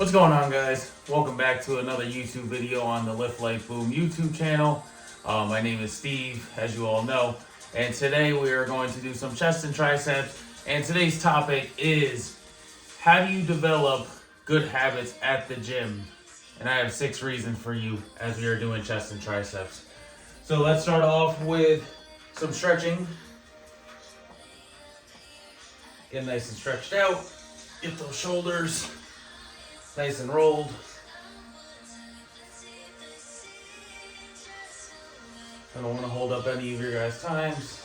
What's going on, guys? Welcome back to another YouTube video on the Lift Life Boom YouTube channel. My name is Steve, as you all know, and today we are going to do some chest and triceps. And today's topic is, how do you develop good habits at the gym? And I have 6 reasons for you as we are doing chest and triceps. So let's start off with some stretching. Get nice and stretched out. Get those shoulders nice and rolled. I don't want to hold up any of your guys' times.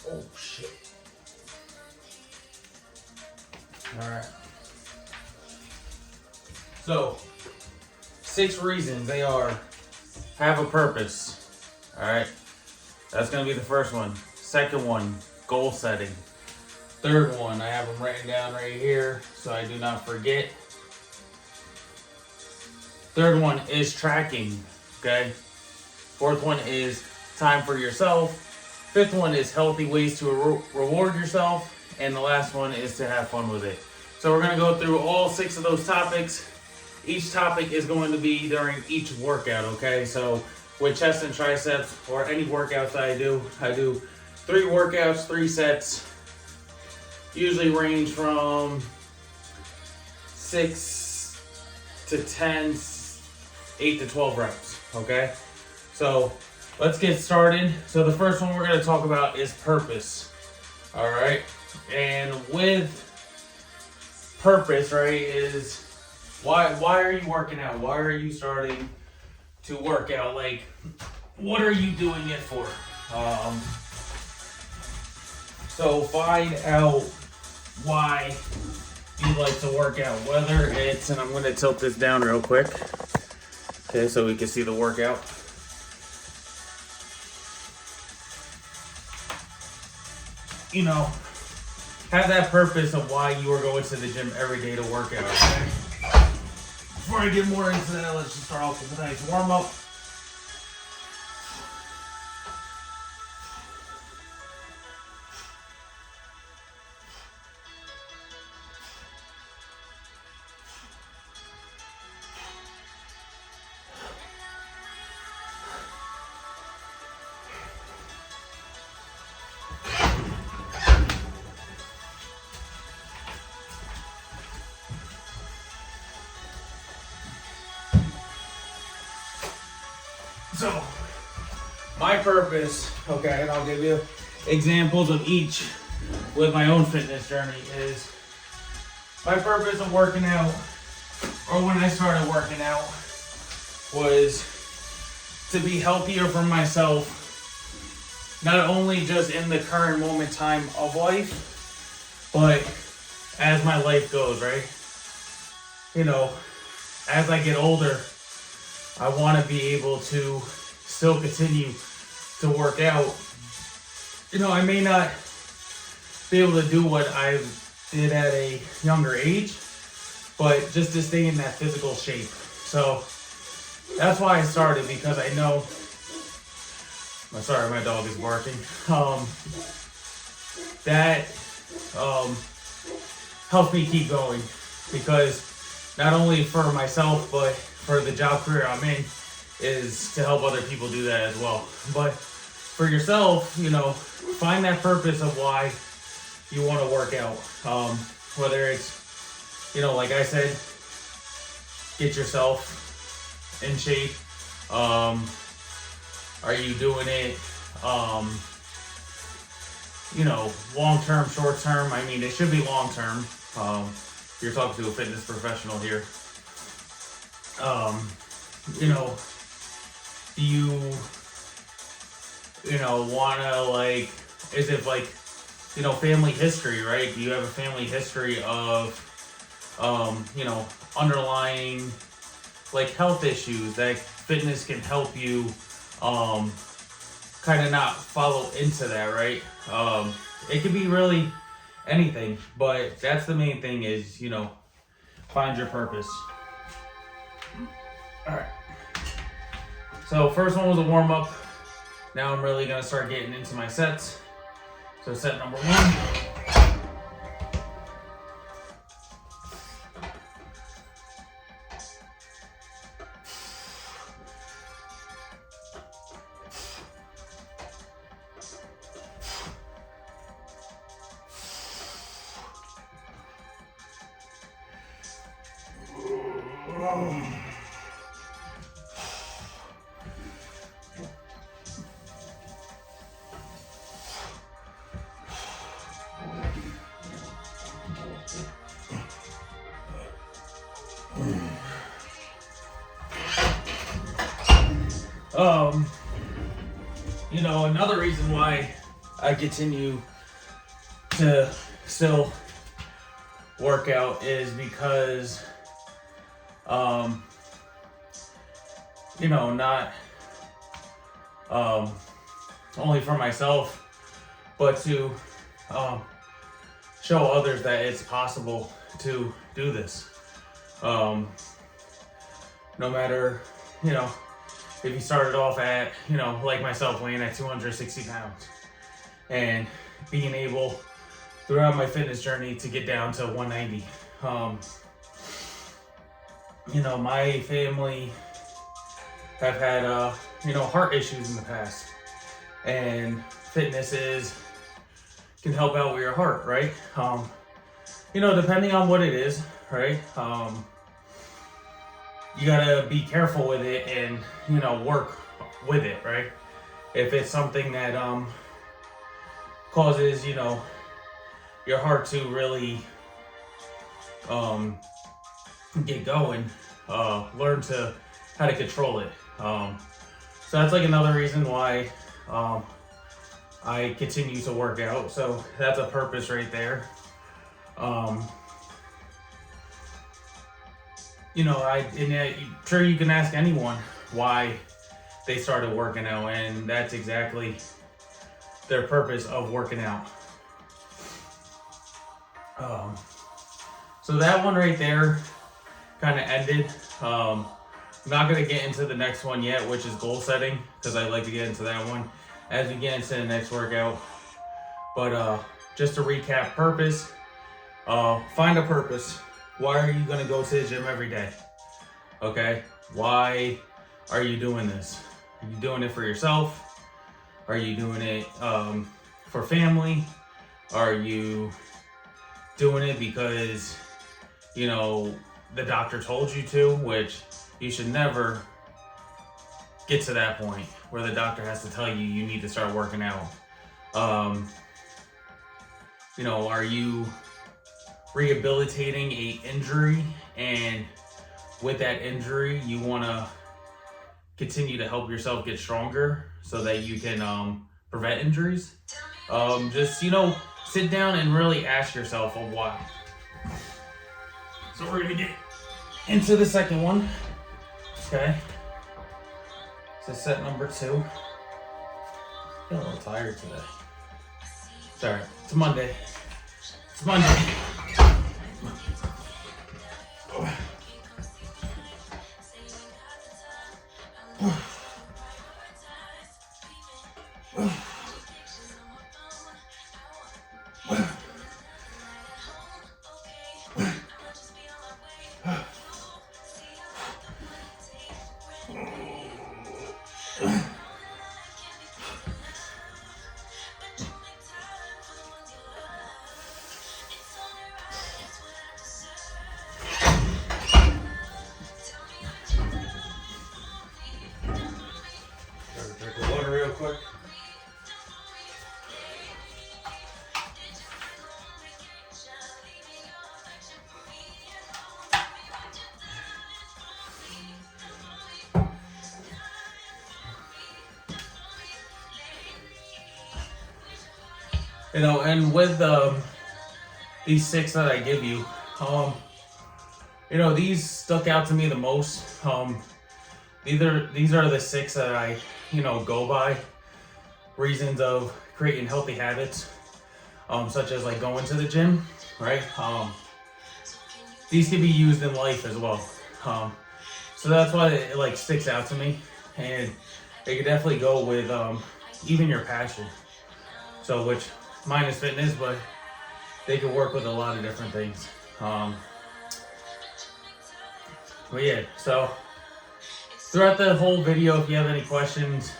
Oh shit. Alright. So, 6 reasons. They are, have a purpose. Alright. That's going to be the first one. Second one, goal setting. Third one, I have them written down right here so I do not forget. Third one is tracking. Okay. Fourth one is time for yourself. Fifth one is healthy ways to reward yourself. And the last one is to have fun with it. So we're going to go through all 6 of those topics. Each topic is going to be during each workout, okay? So with chest and triceps, or any workouts that I do 3 workouts, 3 sets. Usually range from 6 to 10, 8 to 12 reps, okay? So let's get started. So the first one we're going to talk about is purpose. All right. And with purpose, right, is why are you working out? Why are you starting to work out? Like, what are you doing it for? So find out why you like to work out. Whether it's, and I'm going to tilt this down real quick, okay, so we can see the workout. You know, have that purpose of why you are going to the gym every day to work out, okay? Before I get more into that, let's just start off with a nice warm up. So, my purpose, okay, and I'll give you examples of each with my own fitness journey, is my purpose of working out, or when I started working out, was to be healthier for myself, not only just in the current moment time of life, but as my life goes, right? You know, as I get older, I want to be able to still continue to work out. You know, I may not be able to do what I did at a younger age, but just to stay in that physical shape. So that's why I started, because I know, sorry, my dog is barking. That helps me keep going, because not only for myself, but for the job career I'm in, is to help other people do that as well. But for yourself, you know, find that purpose of why you want to work out. Whether it's, you know, like I said, get yourself in shape. Are you doing it, you know, long-term, short-term? I mean, it should be long-term. You're talking to a fitness professional here. You know, do you know, want to, like, is it like, you know, family history, right? Do you have a family history of you know, underlying like health issues that fitness can help you kind of not follow into that, right? It could be really anything, but that's the main thing is, you know, find your purpose. All right. So first one was a warm up. Now I'm really gonna start getting into my sets. So set number 1. You know, another reason why I continue to still work out is because, you know, not only for myself, but to show others that it's possible to do this. No matter, you know, if you started off at, you know, like myself, weighing at 260 pounds and being able throughout my fitness journey to get down to 190. You know, my family have had, you know, heart issues in the past, and fitness can help out with your heart, right? You know, depending on what it is, right? You gotta be careful with it and, you know, work with it, right? If it's something that causes, you know, your heart to really get going, learn how to control it. So that's like another reason why I continue to work out. So that's a purpose right there. You know, I'm sure you can ask anyone why they started working out, and that's exactly their purpose of working out. So that one right there kind of ended. I'm not going to get into the next one yet, which is goal setting, because I'd like to get into that one as we get into the next workout. But just to recap, purpose, find a purpose. Why are you going to go to the gym every day? Okay? Why are you doing this? Are you doing it for yourself? Are you doing it for family? Are you doing it because, you know, the doctor told you to, which you should never get to that point where the doctor has to tell you you need to start working out. You know, are you rehabilitating a injury, and with that injury you want to continue to help yourself get stronger so that you can prevent injuries? Just, you know, sit down and really ask yourself a why. So we're gonna get into the second one. Okay, so set number 2. I'm a little tired today. Sorry, it's Monday. It's Monday. Drink the water real quick. You know, and with these 6 that I give you, You know, these stuck out to me the most. These are the 6 that I, go by. Reasons of creating healthy habits, such as like going to the gym, right? These can be used in life as well. So that's why it like sticks out to me, and they could definitely go with even your passion. So, which mine is fitness, but they can work with a lot of different things. But yeah, so throughout the whole video, if you have any questions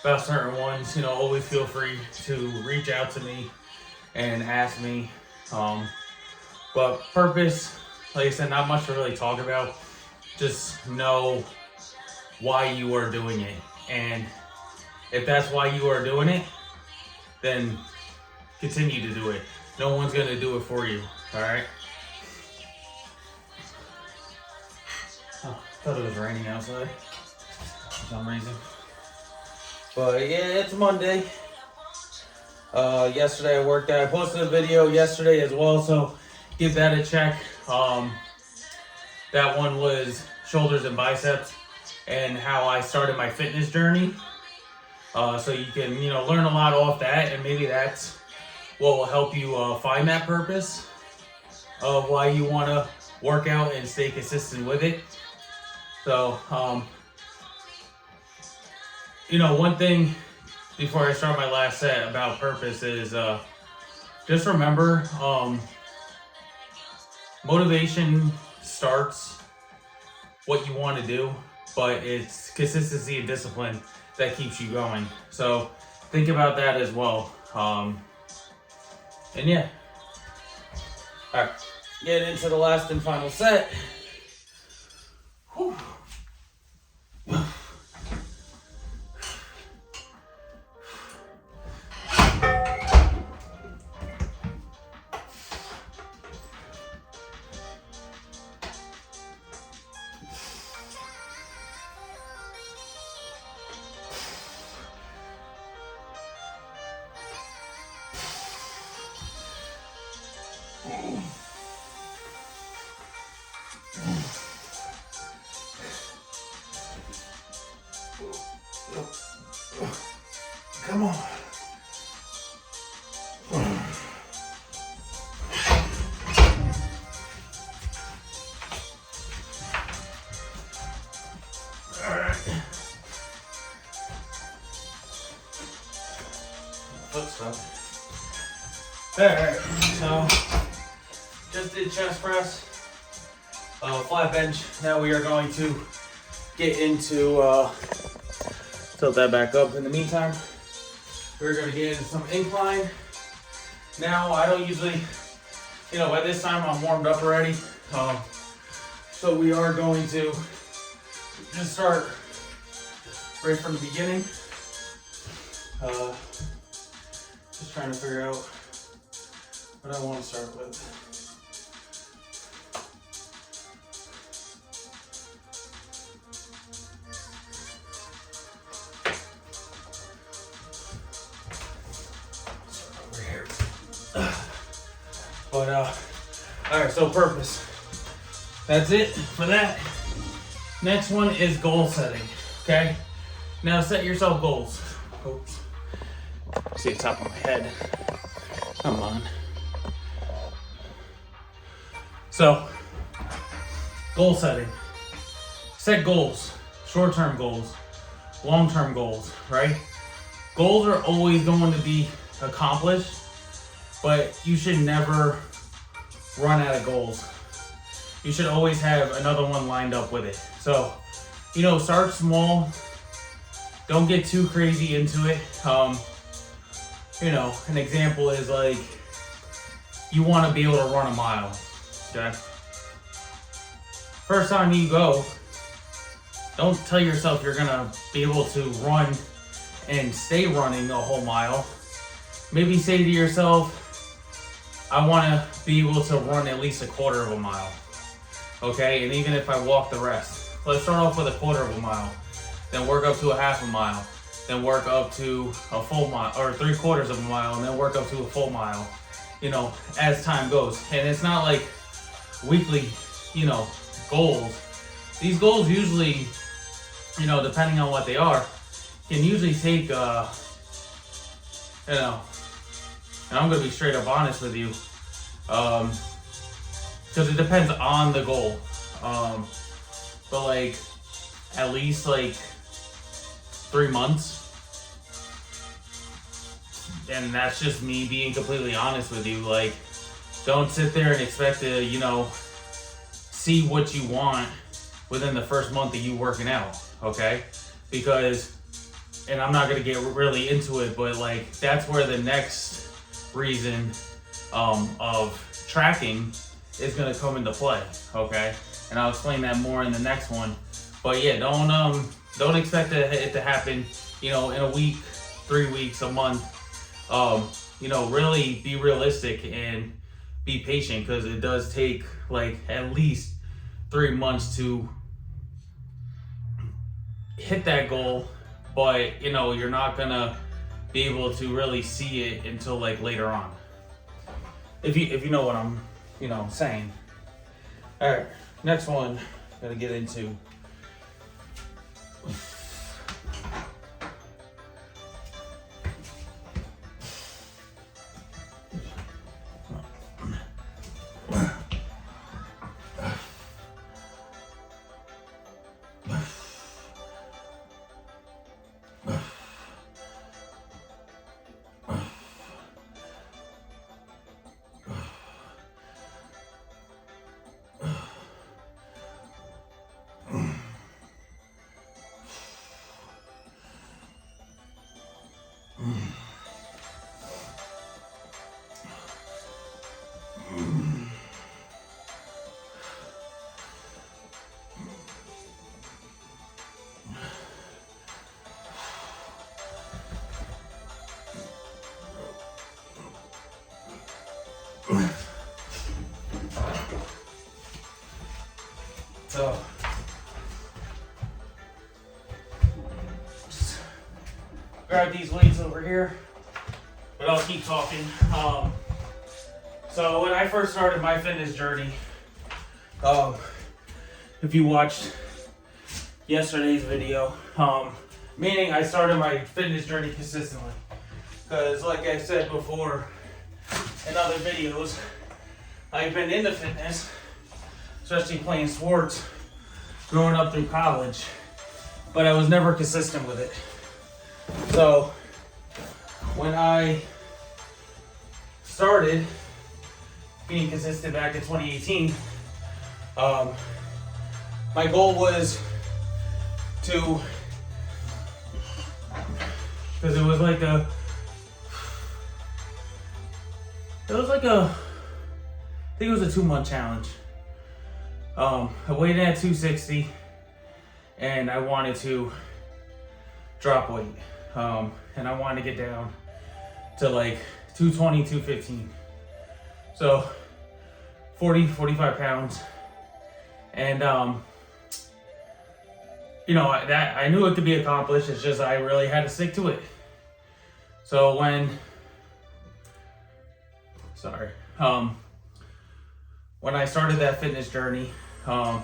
about certain ones, always feel free to reach out to me and ask me. But purpose, like I said, not much to really talk about. Just know why you are doing it. And if that's why you are doing it, then continue to do it. No one's going to do it for you, all right? Oh, I thought it was raining outside for some reason. But yeah, it's Monday. Yesterday I worked out. I posted a video yesterday as well, so give that a check. That one was shoulders and biceps and how I started my fitness journey. So you can, learn a lot off that, and maybe that's what will help you find that purpose of why you want to work out and stay consistent with it. So, one thing before I start my last set about purpose is just remember, motivation starts what you want to do, but it's consistency and discipline that keeps you going. So think about that as well. And yeah. All right, get into the last and final set. Whew. Come on. All right. Foot stuff. All right. So just did chest press, flat bench. Now we are going to get into tilt that back up. In the meantime, we're going to get into some incline. Now, I don't usually, by this time I'm warmed up already. So we are going to just start right from the beginning. Just trying to figure out what I want to start with. But all right, so purpose. That's it for that. Next one is goal setting. Okay. Now set yourself goals. Oops. See the top of my head. Come on. So, goal setting. Set goals. Short-term goals. Long-term goals. Right. Goals are always going to be accomplished, but you should never run out of goals. You should always have another one lined up with it. So, start small. Don't get too crazy into it. An example is like, you want to be able to run a mile, okay? First time you go, don't tell yourself you're gonna be able to run and stay running a whole mile. Maybe say to yourself, I want to be able to run at least a quarter of a mile, okay? And even if I walk the rest, let's start off with a quarter of a mile, then work up to a half a mile, then work up to a full mile, or 3/4 of a mile, and then work up to a full mile, as time goes. And it's not like weekly goals. These goals usually, depending on what they are, can usually take, and I'm going to be straight up honest with you, because it depends on the goal. But like, at least like 3 months. And that's just me being completely honest with you. Like, don't sit there and expect to, see what you want within the first month of you working out, okay? Because, and I'm not gonna get really into it, but like, that's where the next reason of tracking is gonna come into play, okay? And I'll explain that more in the next one. But yeah, don't expect it to happen, in a week, 3 weeks, a month. Really be realistic and be patient, because it does take like at least 3 months to hit that goal, but you're not gonna be able to really see it until like later on. If you know what I'm saying. All right, next one I'm gonna get into. So, grab these weights over here, but I'll keep talking. So when I first started my fitness journey, if you watched yesterday's video, meaning I started my fitness journey consistently, because like I said before in other videos, I've been into fitness, especially playing sports, growing up through college, but I was never consistent with it. So when I started being consistent back in 2018, my goal was to, because it was like I think it was a 2-month challenge. I weighed in at 260 and I wanted to drop weight. And I wanted to get down to like 220, 215. So 40, 45 pounds. And, that I knew it could be accomplished. It's just, I really had to stick to it. So when I started that fitness journey, I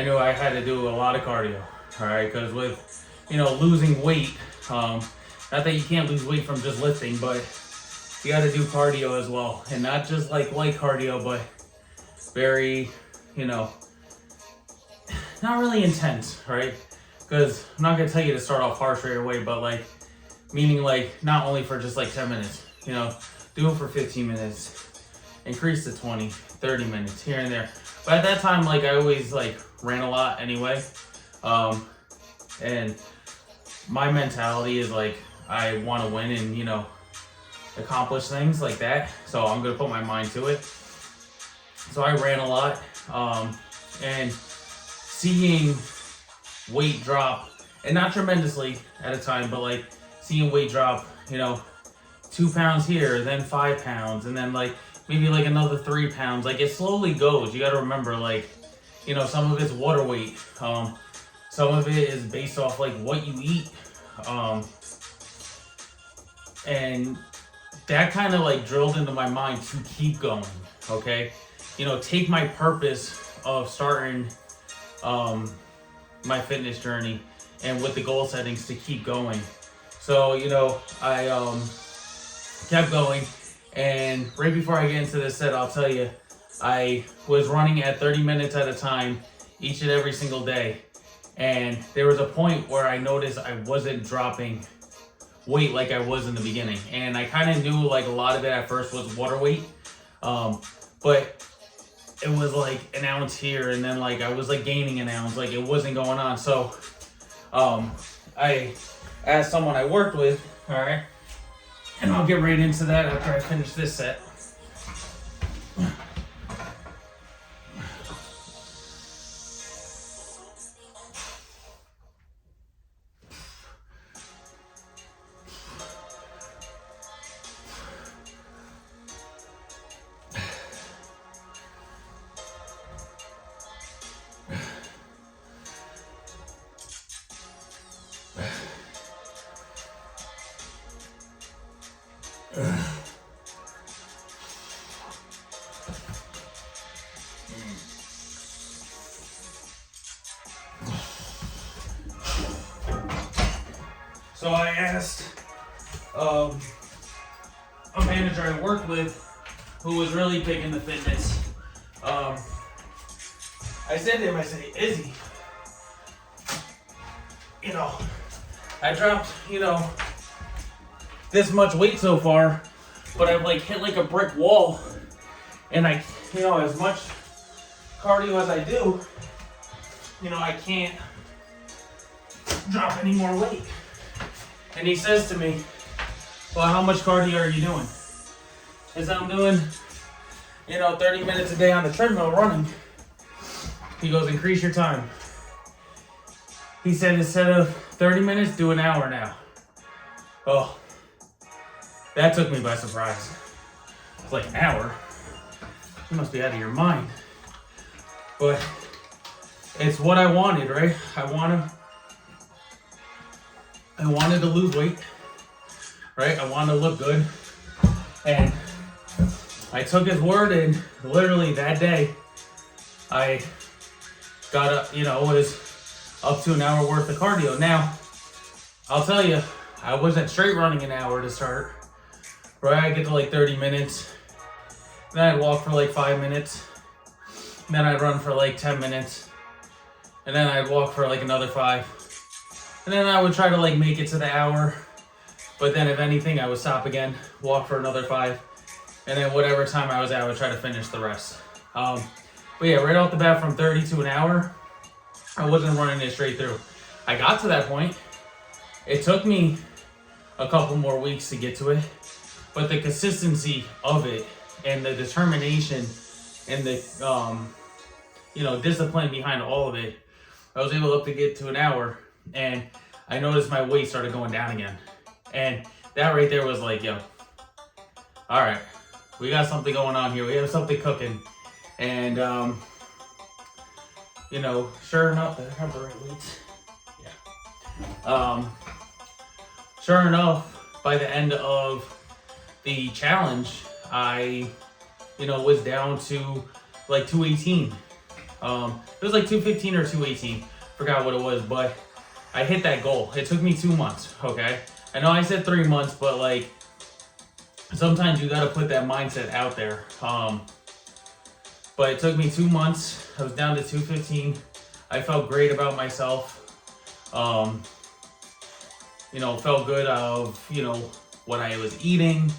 knew I had to do a lot of cardio, all right? Because with, losing weight, not that you can't lose weight from just lifting, but you got to do cardio as well. And not just like light cardio, but very, not really intense, right? Because I'm not going to tell you to start off harsh right away, but like, meaning like not only for just like 10 minutes, do it for 15 minutes, increase to 20, 30 minutes here and there. But at that time, like I always like ran a lot anyway. And my mentality is like, I want to win and, accomplish things like that. So I'm going to put my mind to it. So I ran a lot. And seeing weight drop, and not tremendously at a time, but like seeing weight drop, 2 pounds here, then 5 pounds, and then like maybe like another 3 pounds. Like it slowly goes. You got to remember, like, some of it's water weight. Some of it is based off like what you eat. And that kind of like drilled into my mind to keep going. Okay. Take my purpose of starting my fitness journey and with the goal settings to keep going. So, you know, I kept going, and right before I get into this set, I'll tell you, I was running at 30 minutes at a time each and every single day. And there was a point where I noticed I wasn't dropping weight like I was in the beginning. And I kind of knew like a lot of it at first was water weight. But it was like an ounce here, and then like I was like gaining an ounce, like it wasn't going on. So I asked someone I worked with, all right, and I'll get right into that after I finish this set. So I asked a manager I worked with who was really big into fitness. I said to him, I said, Izzy, you know, I dropped, you know, this much weight so far, but I've like hit like a brick wall, and I, you know, as much cardio as I do, you know, I can't drop any more weight. And he says to me, well, how much cardio are you doing? I said, I'm doing, you know, 30 minutes a day on the treadmill running. He goes, increase your time. He said, instead of 30 minutes, do an hour now. Oh, that took me by surprise. It's like an hour. You must be out of your mind. But it's what I wanted, right? I wanted to lose weight, right? I wanted to look good. And I took his word, and literally that day, I got up, you know, was up to an hour worth of cardio. Now, I'll tell you, I wasn't straight running an hour to start, right? I get to like 30 minutes, then I'd walk for like 5 minutes, then I'd run for like 10 minutes, and then I'd walk for like another 5. And then I would try to like make it to the hour, but then if anything, I would stop again, walk for another 5, and then whatever time I was at, I would try to finish the rest. But yeah, right off the bat, from 30 to an hour, I wasn't running it straight through. I got to that point. It took me a couple more weeks to get to it, but the consistency of it and the determination and the you know, discipline behind all of it, I was able to get to an hour. And I noticed my weight started going down again. And that right there was like, yo, all right, we got something going on here. We have something cooking. And, you know, sure enough, did I have the right weights? Yeah. Sure enough, by the end of the challenge, I, you know, was down to like 218. It was like 215 or 218. Forgot what it was, but I hit that goal. It took me 2 months, okay? I know I said 3 months, but like, sometimes you gotta put that mindset out there. But it took me 2 months. I was down to 215. I felt great about myself. You know, felt good of, you know, what I was eating,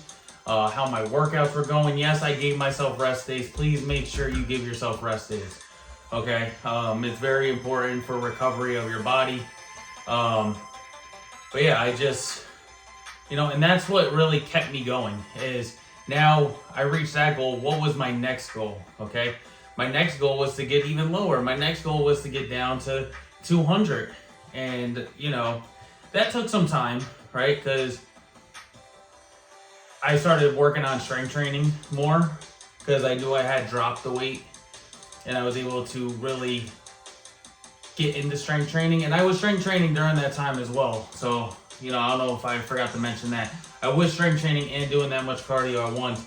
how my workouts were going. Yes, I gave myself rest days. Please make sure you give yourself rest days, okay? It's very important for recovery of your body. But yeah, I just, you know, and that's what really kept me going, is now I reached that goal. What was my next goal? Okay. My next goal was to get even lower. My next goal was to get down to 200. And, you know, that took some time, right? Because I started working on strength training more because I knew I had dropped the weight, and I was able to really get into strength training. And I was strength training during that time as well. So, you know, I don't know if I forgot to mention that. I was strength training and doing that much cardio at once,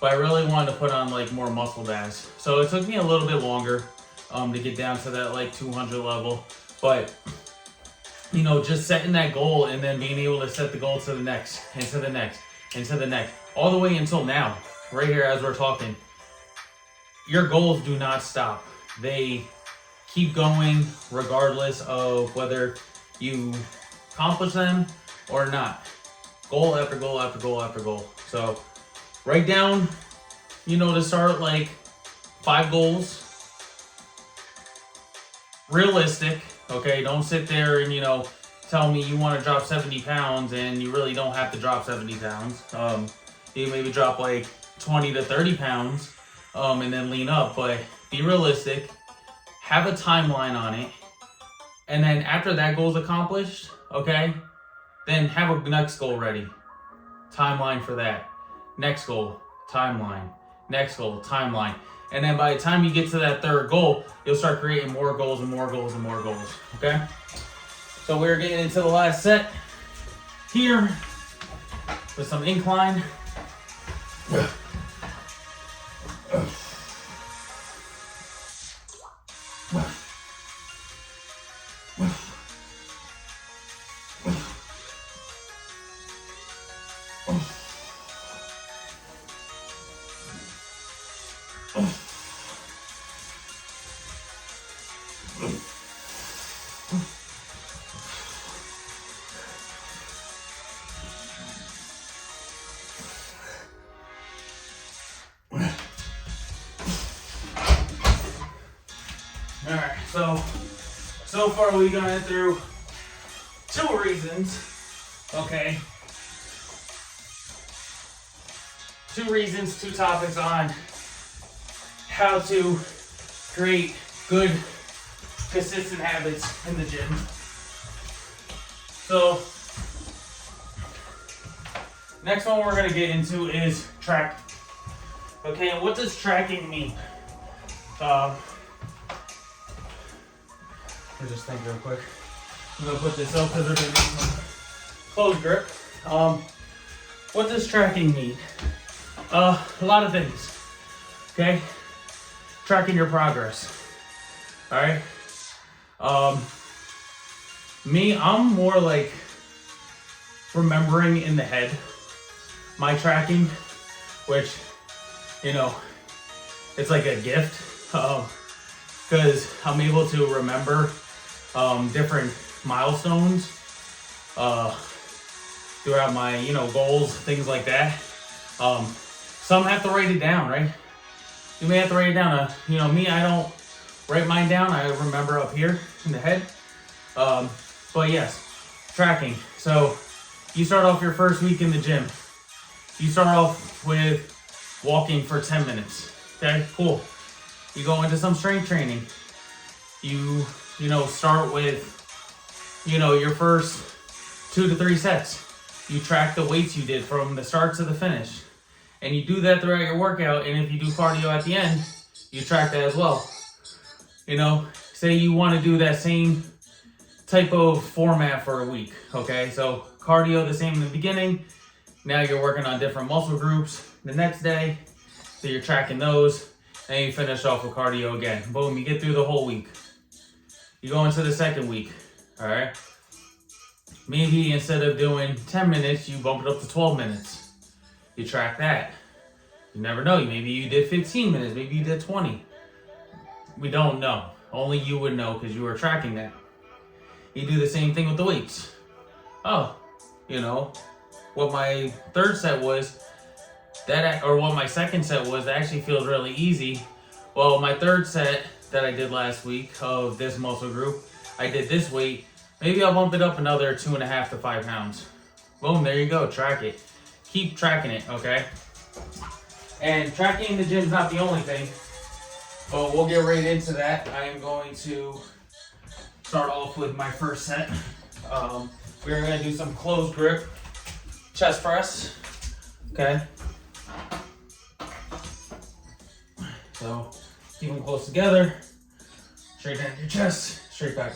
but I really wanted to put on like more muscle mass. So it took me a little bit longer. to get down to that like 200 level. But you know, just setting that goal and then being able to set the goal to the next, and to the next, and to the next, all the way until now, right here as we're talking. Your goals do not stop. They keep going regardless of whether you accomplish them or not. Goal after goal after goal after goal. So write down, you know, to start like 5 goals. Realistic, okay? Don't sit there and, you know, tell me you want to drop 70 pounds and you really don't have to drop 70 pounds. You maybe drop like 20 to 30 pounds and then lean up, but be realistic. Have a timeline on it. And then after that goal is accomplished, okay, then have a next goal ready. Timeline for that. Next goal, timeline. Next goal, timeline. And then by the time you get to that third goal, you'll start creating more goals and more goals and more goals, okay? So we're getting into the last set here with some incline. Alright, so far we've gone through 2 reasons, okay? 2 reasons, 2 topics on how to create good, consistent habits in the gym. So, next one we're gonna get into is tracking. Okay, and what does tracking mean? I'll just think real quick. I'm gonna put this up because we're gonna need some close grip. What does tracking mean? A lot of things. Okay? Tracking your progress. Alright? Me, I'm more like remembering in the head my tracking, which, you know, it's like a gift. Because I'm able to remember different milestones throughout my, you know, goals, things like that. Some have to write it down, right? You may have to write it down. You know, me, I don't write mine down. I remember up here in the head. But yes, tracking. So you start off your first week in the gym. You start off with walking for 10 minutes. Okay, cool. You go into some strength training. You know, start with, you know, your first 2 to 3 sets. You track the weights you did from the start to the finish. And you do that throughout your workout. And if you do cardio at the end, you track that as well. You know, say you want to do that same type of format for a week. Okay, so cardio the same in the beginning. Now you're working on different muscle groups the next day. So you're tracking those. And you finish off with cardio again. Boom, you get through the whole week. You go into the second week, all right? Maybe instead of doing 10 minutes, you bump it up to 12 minutes. You track that. You never know. Maybe you did 15 minutes. Maybe you did 20. We don't know. Only you would know because you were tracking that. You do the same thing with the weights. Oh, you know, what my third set was, that, or what my second set was, that actually feels really easy. Well, my third set that I did last week of this muscle group, I did this weight. Maybe I'll bump it up another 2.5 to 5 pounds. Boom, there you go, track it. Keep tracking it, okay? And tracking in the gym is not the only thing, but we'll get right into that. I am going to start off with my first set. We're gonna do some closed grip chest press, okay? So keep them close together, straight down your chest, straight back.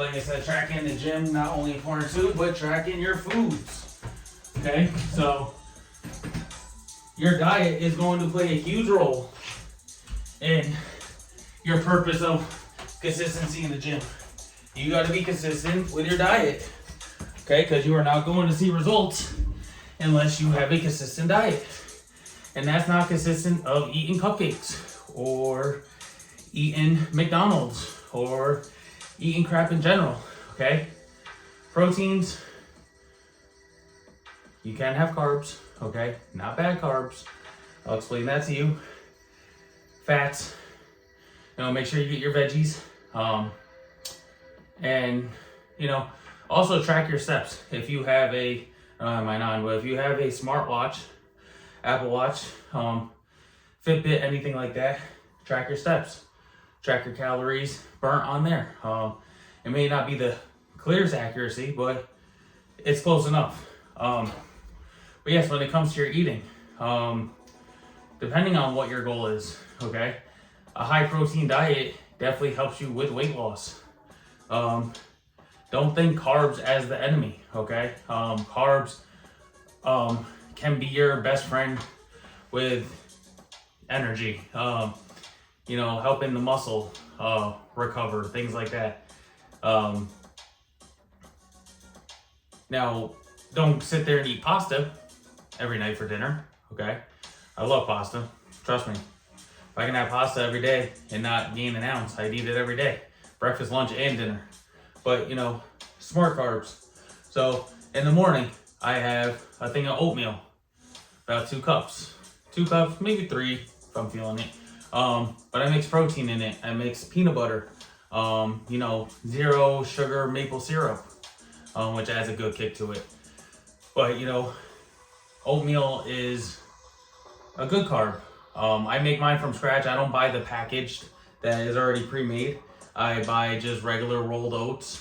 like I said, tracking in the gym, not only important too, but tracking your foods. Okay, so your diet is going to play a huge role in your purpose of consistency in the gym. You got to be consistent with your diet, okay? Because you are not going to see results unless you have a consistent diet. And that's not consistent of eating cupcakes or eating McDonald's or eating crap in general, okay? Proteins, you can have carbs, okay? Not bad carbs. I'll explain that to you. Fats, make sure you get your veggies. And, also track your steps. If you have a, if you have a smartwatch, Apple Watch, Fitbit, anything like that, track your steps. Track your calories burnt on there. It may not be the clearest accuracy, but it's close enough. But yes, when it comes to your eating, depending on what your goal is, okay, a high protein diet definitely helps you with weight loss. Don't think carbs as the enemy, okay? Carbs can be your best friend with energy, helping the muscle recover, things like that. Now, don't sit there and eat pasta every night for dinner, okay? I love pasta, trust me. If I can have pasta every day and not gain an ounce, I'd eat it every day. Breakfast, lunch, and dinner. But, smart carbs. So, in the morning, I have a thing of oatmeal. About 2 cups. 2 cups, maybe 3 if I'm feeling it. But I mix protein in it. I mix peanut butter. 0 sugar maple syrup. Which adds a good kick to it. But, oatmeal is a good carb. I make mine from scratch. I don't buy the packaged that is already pre-made. I buy just regular rolled oats,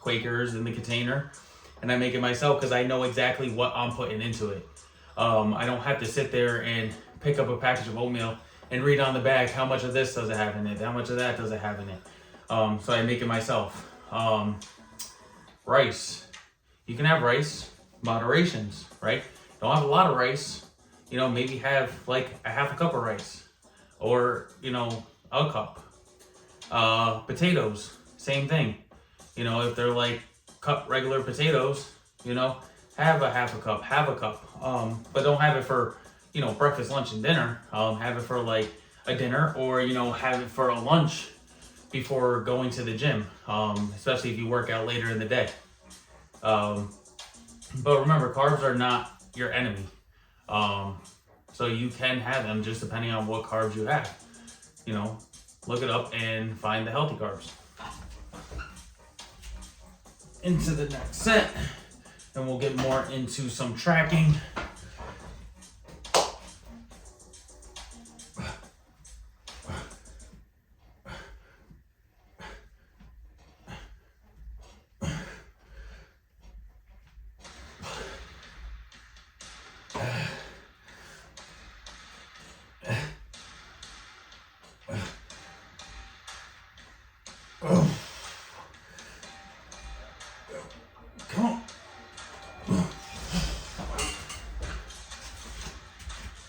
Quakers in the container, and I make it myself because I know exactly what I'm putting into it. I don't have to sit there and pick up a package of oatmeal and read on the back how much of this does it have in it, how much of that does it have in it. So I make it myself. Rice. You can have rice, moderations, right? Don't have a lot of rice. Maybe have like a half a cup of rice or, a cup. Potatoes, same thing. If they're like cut regular potatoes, have a half a cup, have a cup. But don't have it for, breakfast, lunch, and dinner. Have it for like a dinner or, have it for a lunch before going to the gym, especially if you work out later in the day. But remember, carbs are not your enemy. So you can have them just depending on what carbs you have. Look it up and find the healthy carbs. Into the next set, and we'll get more into some tracking.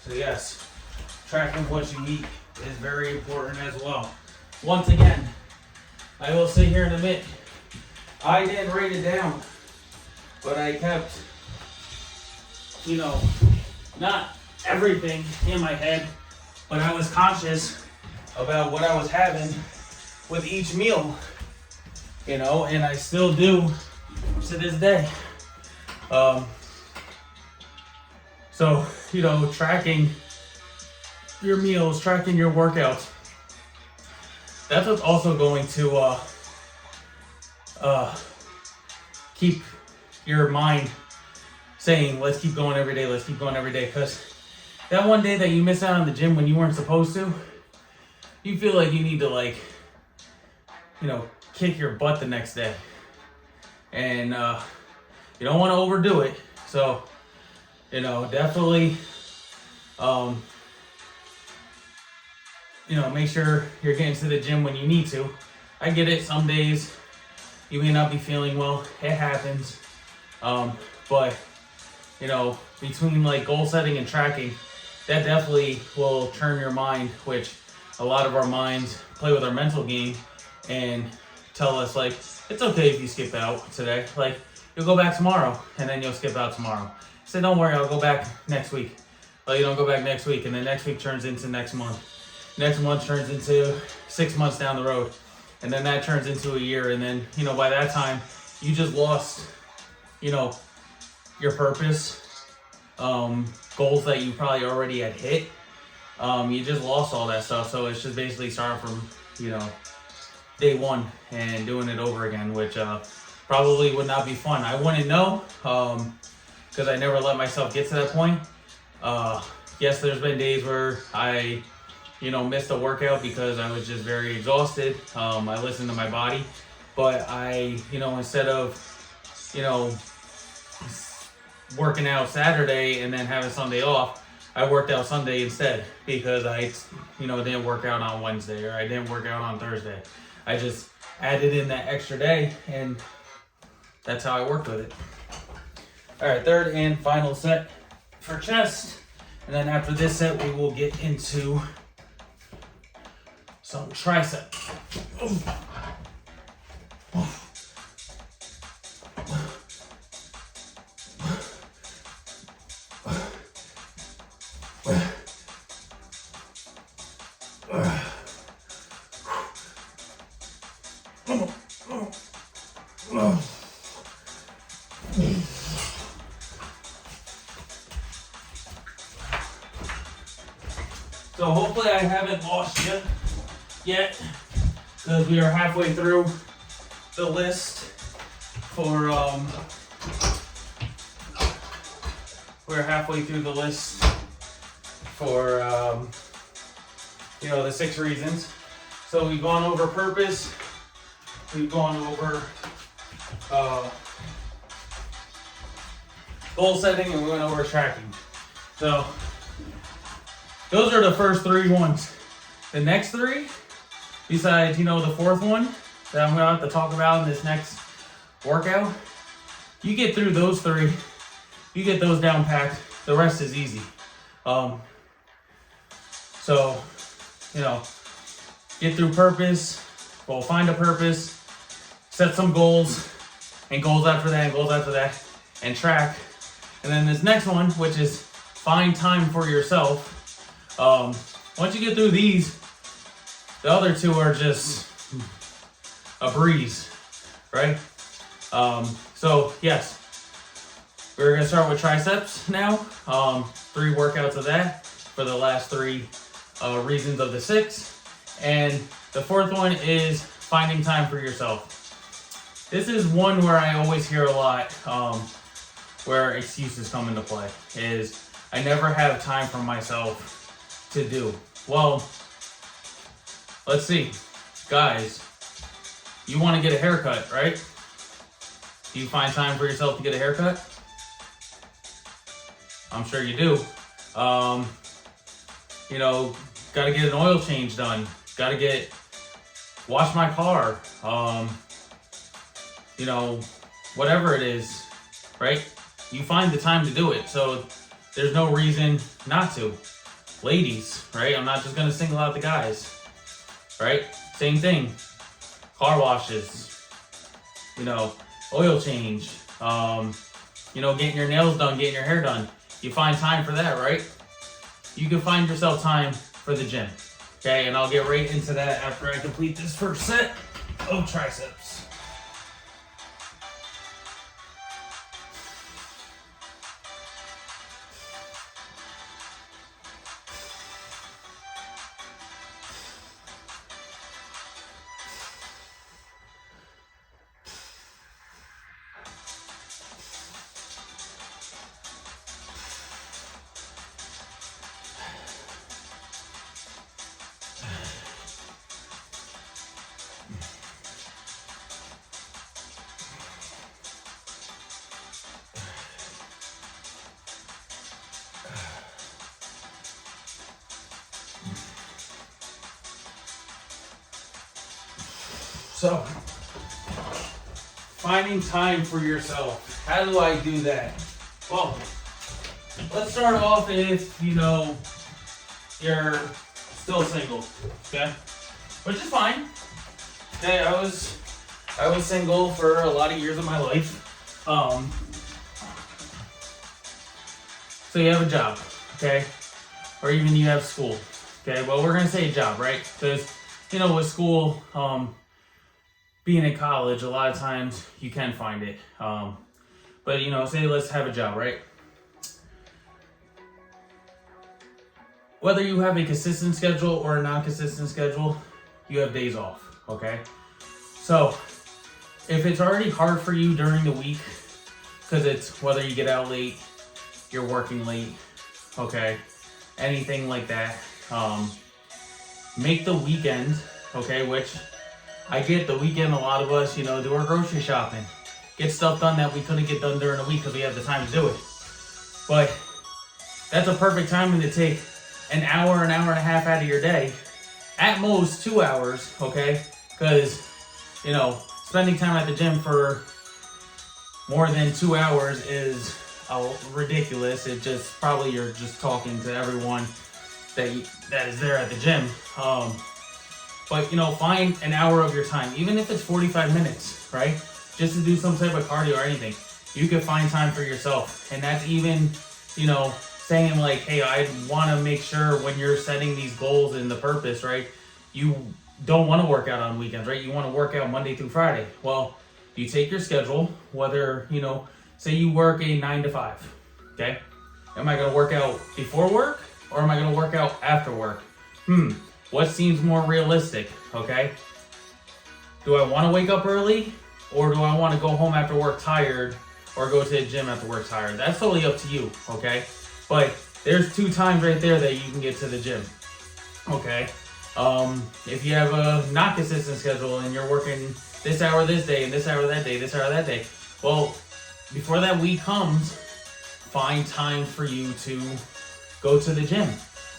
So yes, tracking what you eat is very important as well. Once again, I will sit here and admit, I didn't write it down, but I kept, not everything in my head, but I was conscious about what I was having with each meal, and I still do to this day. So, tracking your meals, tracking your workouts, that's what's also going to keep your mind saying, let's keep going every day, let's keep going every day. Because that one day that you miss out on the gym when you weren't supposed to, you feel like you need to kick your butt the next day. And you don't want to overdo it. So, definitely, make sure you're getting to the gym when you need to. I get it. Some days You may not be feeling well. It happens. But, you know, between like goal setting and tracking, that definitely will turn your mind, which a lot of our minds play with our mental game and tell us like, it's okay if you skip out today. Like, you'll go back tomorrow and then you'll skip out tomorrow. Say, don't worry, I'll go back next week. Well, you don't go back next week, and then next week turns into next month. Next month turns into 6 months down the road. And then that turns into a year. And then, you know, by that time, you just lost, you know, your purpose, goals that you probably already had hit. You just lost all that stuff. So it's just basically starting from, you know, day one and doing it over again, which probably would not be fun. I wouldn't know, because I never let myself get to that point. Yes, there's been days where I, you know, missed a workout because I was just very exhausted. I listened to my body, but I, you know, instead of, you know, working out Saturday and then having Sunday off, I worked out Sunday instead because I, you know, didn't work out on Wednesday or I didn't work out on Thursday. I just added in that extra day, and that's how I worked with it. All right, third and final set for chest. And then after this set, we will get into some tricep. So hopefully I haven't lost you yet, because we are halfway through the list for you know, the 6 reasons. So we've gone over purpose, we've gone over goal setting, and we went over tracking. So those are the first 3 ones. The next 3, besides, you know, the 4th one that I'm gonna have to talk about in this next workout, you get through those 3, you get those down packed, the rest is easy. So, you know, get through purpose, well, find a purpose, set some goals, and goals after that, and goals after that, and track. And then this next one, which is find time for yourself. Once you get through these, the other 2 are just a breeze, right? So yes, we're gonna start with triceps now. 3 workouts of that for the last 3 reasons of the 6. And the 4th one is finding time for yourself. This is one where I always hear a lot, where excuses come into play, is I never have time for myself to do. Well, let's see. Guys, you want to get a haircut, right? Do you find time for yourself to get a haircut? I'm sure you do. You know, got to get an oil change done. Got to wash my car. You know, whatever it is, right? You find the time to do it. So there's no reason not to. Ladies, right? I'm not just gonna single out the guys, right? Same thing. Car washes, you know, oil change, you know, getting your nails done, getting your hair done. You find time for that, right? You can find yourself time for the gym, okay? And I'll get right into that after I complete this first set of triceps. So, finding time for yourself. How do I do that? Well, let's start off if, you're still single, okay? Which is fine. Okay, I was single for a lot of years of my life. So you have a job, okay? Or even you have school, okay? Well, we're gonna say a job, right? Because, with school, being in college, a lot of times you can find it. But, say let's have a job, right? Whether you have a consistent schedule or a non-consistent schedule, you have days off, okay? So, if it's already hard for you during the week, because it's whether you get out late, you're working late, okay? Anything like that. Make the weekend, okay, which I get the weekend, a lot of us, do our grocery shopping. Get stuff done that we couldn't get done during the week because we have the time to do it. But that's a perfect time to take an hour and a half out of your day. At most 2 hours, okay? Because, spending time at the gym for more than 2 hours is ridiculous. It just, probably you're just talking to everyone that is there at the gym. But, find an hour of your time, even if it's 45 minutes, right? Just to do some type of cardio or anything. You can find time for yourself. And that's even, saying like, hey, I want to make sure when you're setting these goals and the purpose, right? You don't want to work out on weekends, right? You want to work out Monday through Friday. Well, you take your schedule, whether, say you work a 9 to 5, okay? Am I going to work out before work or am I going to work out after work? What seems more realistic, okay? Do I want to wake up early or do I want to go home after work tired or go to the gym after work tired? That's totally up to you, okay? But there's 2 times right there that you can get to the gym, okay? If you have a not consistent schedule and you're working this hour this day and this hour that day, this hour that day, well, before that week comes, find time for you to go to the gym.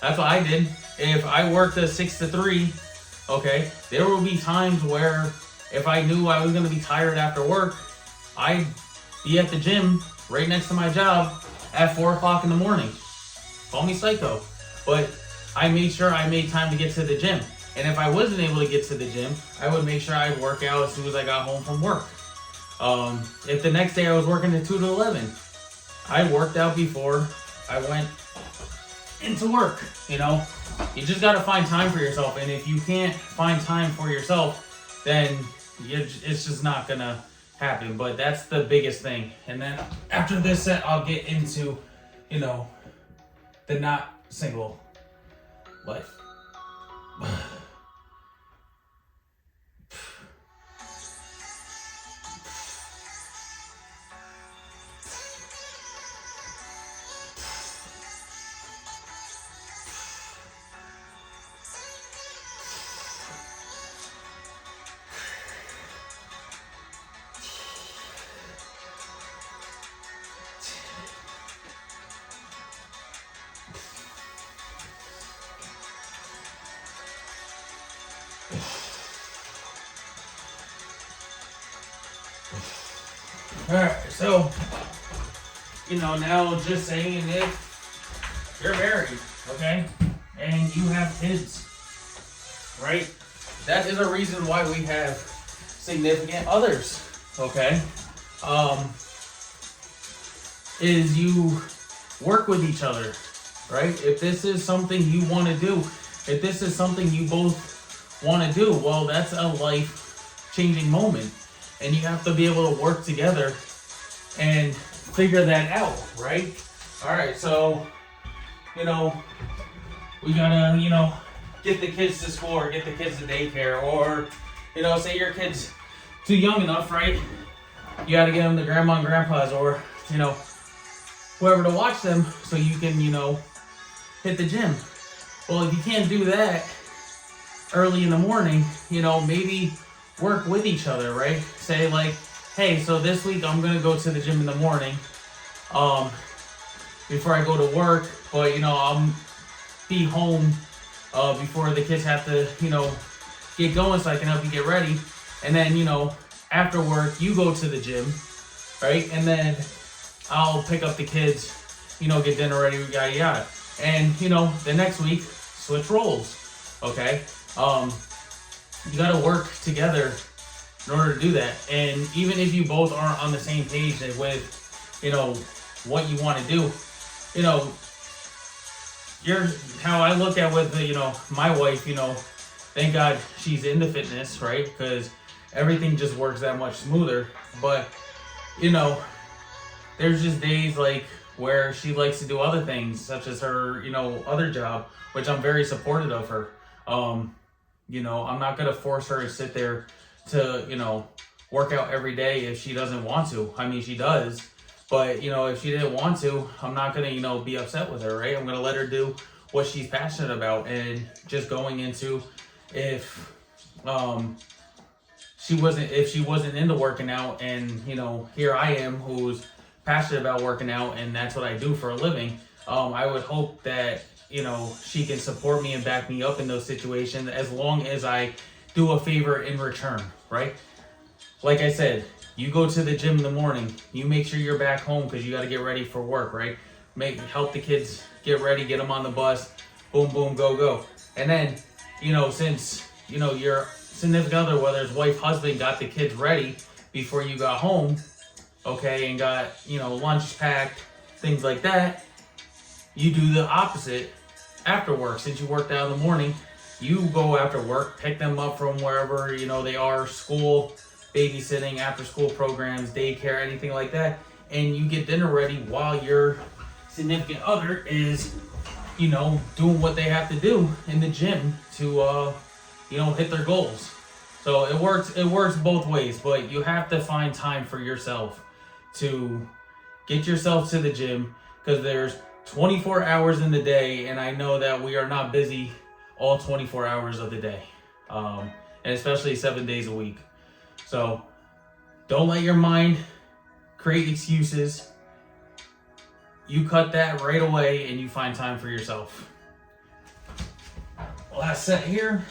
That's what I did. If I worked a 6 to 3, okay, there will be times where if I knew I was going to be tired after work, I'd be at the gym right next to my job at 4 o'clock in the morning. Call me psycho. But I made sure I made time to get to the gym. And if I wasn't able to get to the gym, I would make sure I'd work out as soon as I got home from work. If the next day I was working at 2 to 11, I worked out before I went into work, You just got to find time for yourself. And if you can't find time for yourself, then it's just not going to happen. But that's the biggest thing. And then after this set, I'll get into, the not single life. Alright, so, now just saying if you're married, okay, and you have kids, right, that is a reason why we have significant others, okay, is you work with each other, right? If this is something you want to do, if this is something you both want to do, well, that's a life-changing moment. And you have to be able to work together and figure that out, right? All right, so, we gotta, get the kids to school or get the kids to daycare or, say your kid's too young enough, right? You gotta get them to grandma and grandpa's or, whoever to watch them so you can, hit the gym. Well, if you can't do that early in the morning, maybe work with each other, right? Say like, hey, so this week I'm gonna go to the gym in the morning before I go to work, but I'll be home before the kids have to, get going so I can help you get ready. And then, after work, you go to the gym, right? And then I'll pick up the kids, get dinner ready, yada yada. And the next week, switch roles. Okay? You gotta work together in order to do that. And even if you both aren't on the same page with, what you want to do, how I look at with, my wife, thank God she's into fitness, right? Because everything just works that much smoother. But, there's just days like where she likes to do other things, such as her, other job, which I'm very supportive of her. I'm not going to force her to sit there to, work out every day if she doesn't want to. I mean, she does. But, if she didn't want to, I'm not going to, be upset with her, right? I'm going to let her do what she's passionate about. And just going into if she wasn't into working out, and, here I am who's passionate about working out, and that's what I do for a living. I would hope that, she can support me and back me up in those situations as long as I do a favor in return, right? Like I said, you go to the gym in the morning, you make sure you're back home because you got to get ready for work, right? Help the kids get ready, get them on the bus, boom, boom, go, go. And then, since, your significant other, whether it's wife, husband, got the kids ready before you got home, okay, and got, lunch packed, things like that, you do the opposite after work. Since you worked out in the morning, you go after work, pick them up from wherever, they are, school, babysitting, after school programs, daycare, anything like that, and you get dinner ready while your significant other is, doing what they have to do in the gym to, hit their goals. So it works both ways, but you have to find time for yourself to get yourself to the gym, because there's 24 hours in the day, and I know that we are not busy all 24 hours of the day, and especially 7 days a week. So don't let your mind create excuses. You cut that right away and you find time for yourself. Last set here.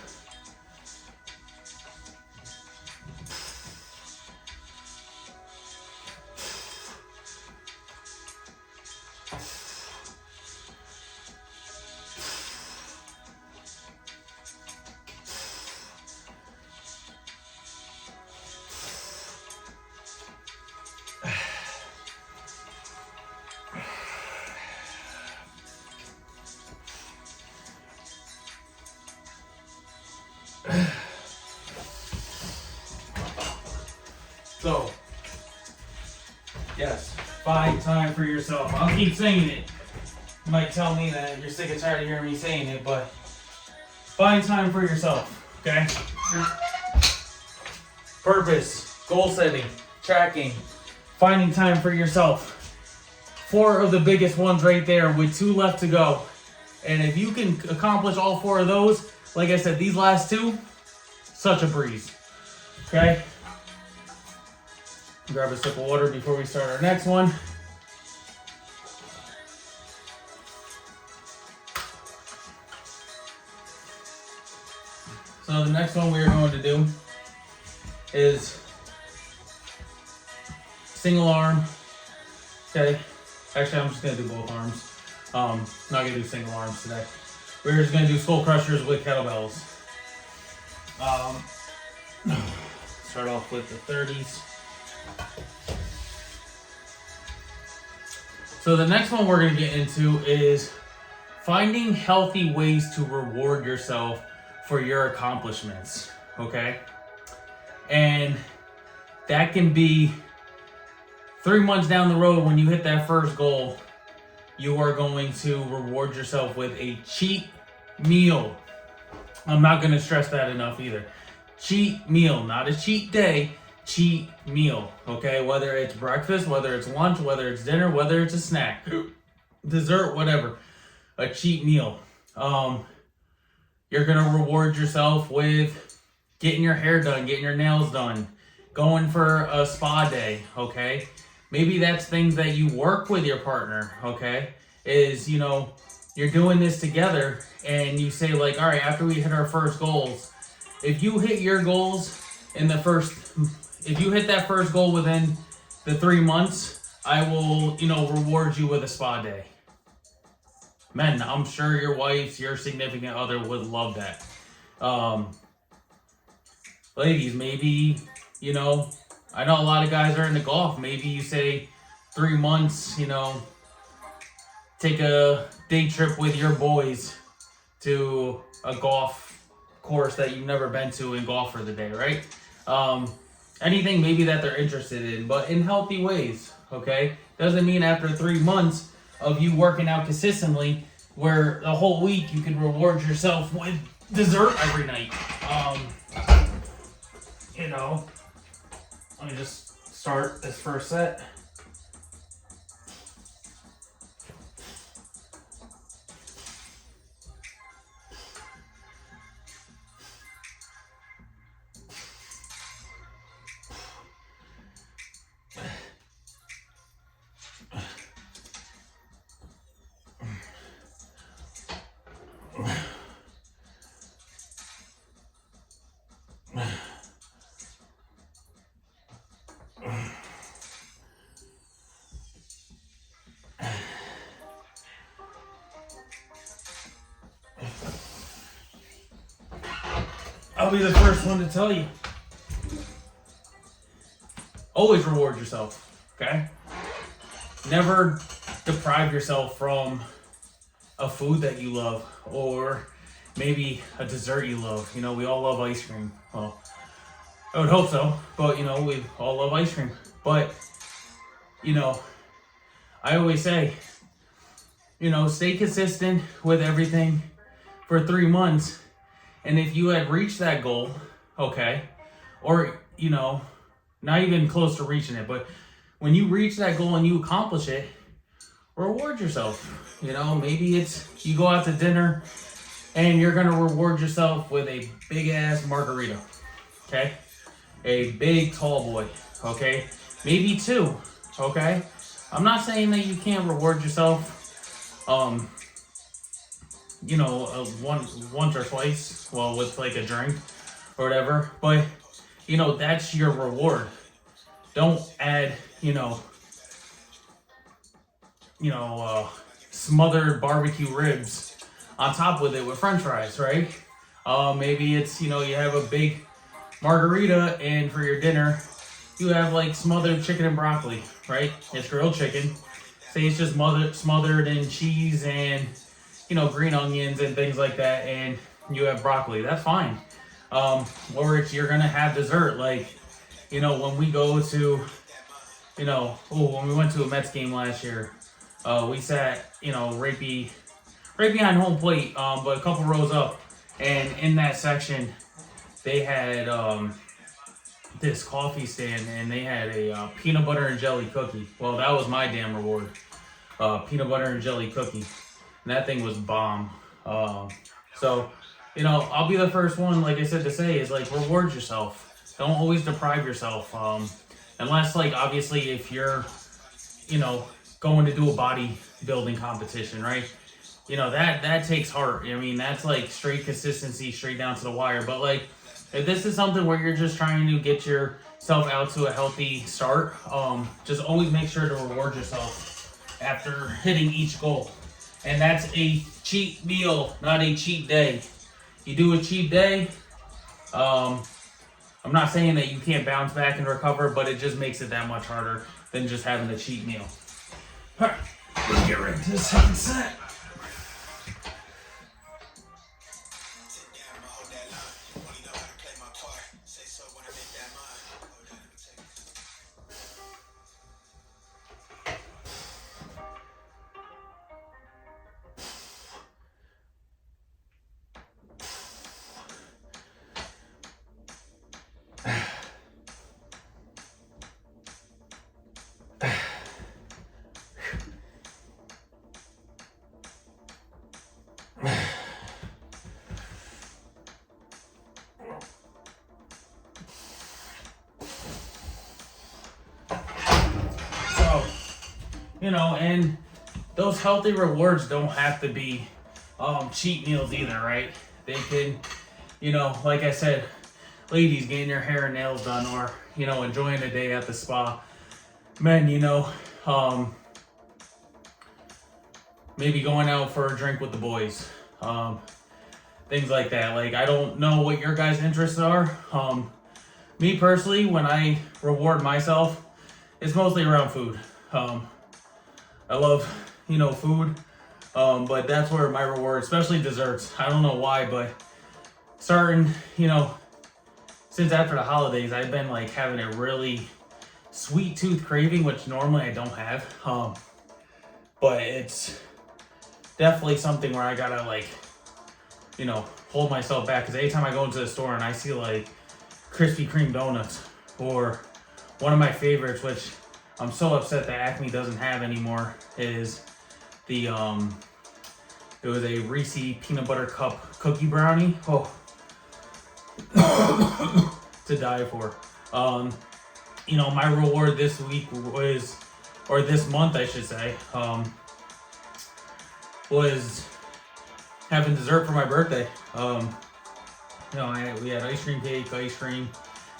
So, yes, find time for yourself. I'll keep saying it. You might tell me that you're sick and tired of hearing me saying it, but find time for yourself, okay? Purpose, goal setting, tracking, finding time for yourself. 4 of the biggest ones right there with 2 left to go. And if you can accomplish all 4 of those, like I said, these last 2, such a breeze, okay? Grab a sip of water before we start our next one. So the next one we're going to do is single arm. Okay. Actually, I'm just going to do both arms. Not going to do single arms today. We're just going to do skull crushers with kettlebells. Start off with the 30s. So the next one we're going to get into is finding healthy ways to reward yourself for your accomplishments, okay? And that can be 3 months down the road when you hit that first goal, you are going to reward yourself with a cheat meal. I'm not going to stress that enough either. Cheat meal, not a cheat day. Cheat meal, okay? Whether it's breakfast, whether it's lunch, whether it's dinner, whether it's a snack, dessert, whatever. A cheat meal. You're gonna reward yourself with getting your hair done, getting your nails done, going for a spa day, okay? Maybe that's things that you work with your partner, okay? Is, you're doing this together and you say like, all right, after we hit our first goals, if you hit your goals in the first if you hit that first goal within the 3 months, I will, reward you with a spa day. Men, I'm sure your wife, your significant other would love that. Ladies, maybe, I know a lot of guys are into golf. Maybe you say 3 months, take a day trip with your boys to a golf course that you've never been to and golf for the day, right? Anything maybe that they're interested in, but in healthy ways, okay? Doesn't mean after 3 months of you working out consistently, where the whole week you can reward yourself with dessert every night. Let me just start this first set. I'll be the first one to tell you. Always reward yourself, okay? Never deprive yourself from a food that you love, or maybe a dessert you love. We all love ice cream. Well, I would hope so, but we all love ice cream. But, I always say, stay consistent with everything for 3 months. And if you had reached that goal, okay, or, not even close to reaching it, but when you reach that goal and you accomplish it, reward yourself. Maybe it's you go out to dinner and you're going to reward yourself with a big ass margarita, okay? A big tall boy, okay? Maybe 2, okay? I'm not saying that you can't reward yourself, once or twice, with like a drink or whatever, but that's your reward. Don't add, smothered barbecue ribs on top with it with French fries, right? Maybe it's, you have a big margarita, and for your dinner, you have like smothered chicken and broccoli, right? It's grilled chicken. Say it's just smothered in cheese and, green onions and things like that, and you have broccoli. That's fine. Or it's you're gonna have dessert, like, when we go to, when we went to a Mets game last year, we sat, right behind home plate, but a couple rows up, and in that section, they had this coffee stand, and they had a peanut butter and jelly cookie. Well, that was my damn reward, peanut butter and jelly cookie. And that thing was bomb. So, I'll be the first one, like I said, to say is like reward yourself. Don't always deprive yourself. Unless, like, obviously if you're, going to do a bodybuilding competition, right? That takes heart. That's like straight consistency, straight down to the wire. But like, if this is something where you're just trying to get yourself out to a healthy start, just always make sure to reward yourself after hitting each goal. And that's a cheat meal, not a cheat day. You do a cheat day, I'm not saying that you can't bounce back and recover, but it just makes it that much harder than just having a cheat meal. All right, let's get right to the second set. And those healthy rewards don't have to be cheat meals either, right? They can, like I said, ladies, getting your hair and nails done, or, you know, enjoying a day at the spa. Men, you know, maybe going out for a drink with the boys. Things like that. Like, I don't know what your guys' interests are. Me personally, when I reward myself, it's mostly around food. I love, you know, food, but that's where my reward, especially desserts. I don't know why, but starting, you know, since after the holidays, I've been like having a really sweet tooth craving, which normally I don't have. But it's definitely something where I gotta, like, you know, hold myself back, because anytime I go into the store and I see like Krispy Kreme donuts, or one of my favorites, which I'm so upset that Acme doesn't have anymore, is the it was a Reese peanut butter cup cookie brownie. Oh, to die for. You know, my reward this week was, or this month I should say, was having dessert for my birthday. You know, we had ice cream,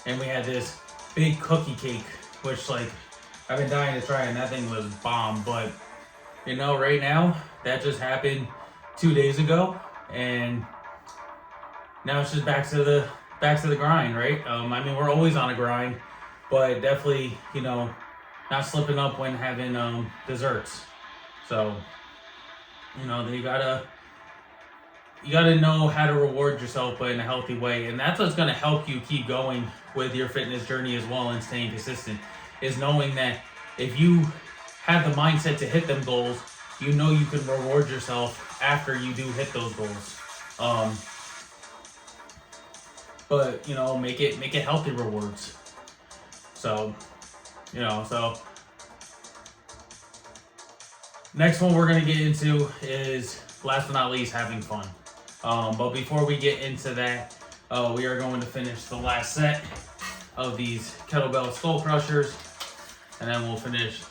and we had this big cookie cake, which, like, I've been dying to try, and that thing was bomb. But, you know, right now, that just happened 2 days ago, and now it's just back to the grind, right? I mean, we're always on a grind, but definitely, you know, not slipping up when having desserts. So, you know, you gotta know how to reward yourself, but in a healthy way. And that's what's going to help you keep going with your fitness journey as well, and staying consistent, is knowing that if you have the mindset to hit them goals, you know you can reward yourself after you do hit those goals. But, you know, make it healthy rewards. So, you know, so next one we're going to get into is, last but not least, having fun. But before we get into that, we are going to finish the last set of these kettlebell skull crushers, and then we'll finish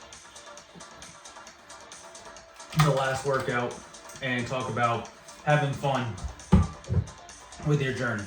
the last workout and talk about having fun with your journey.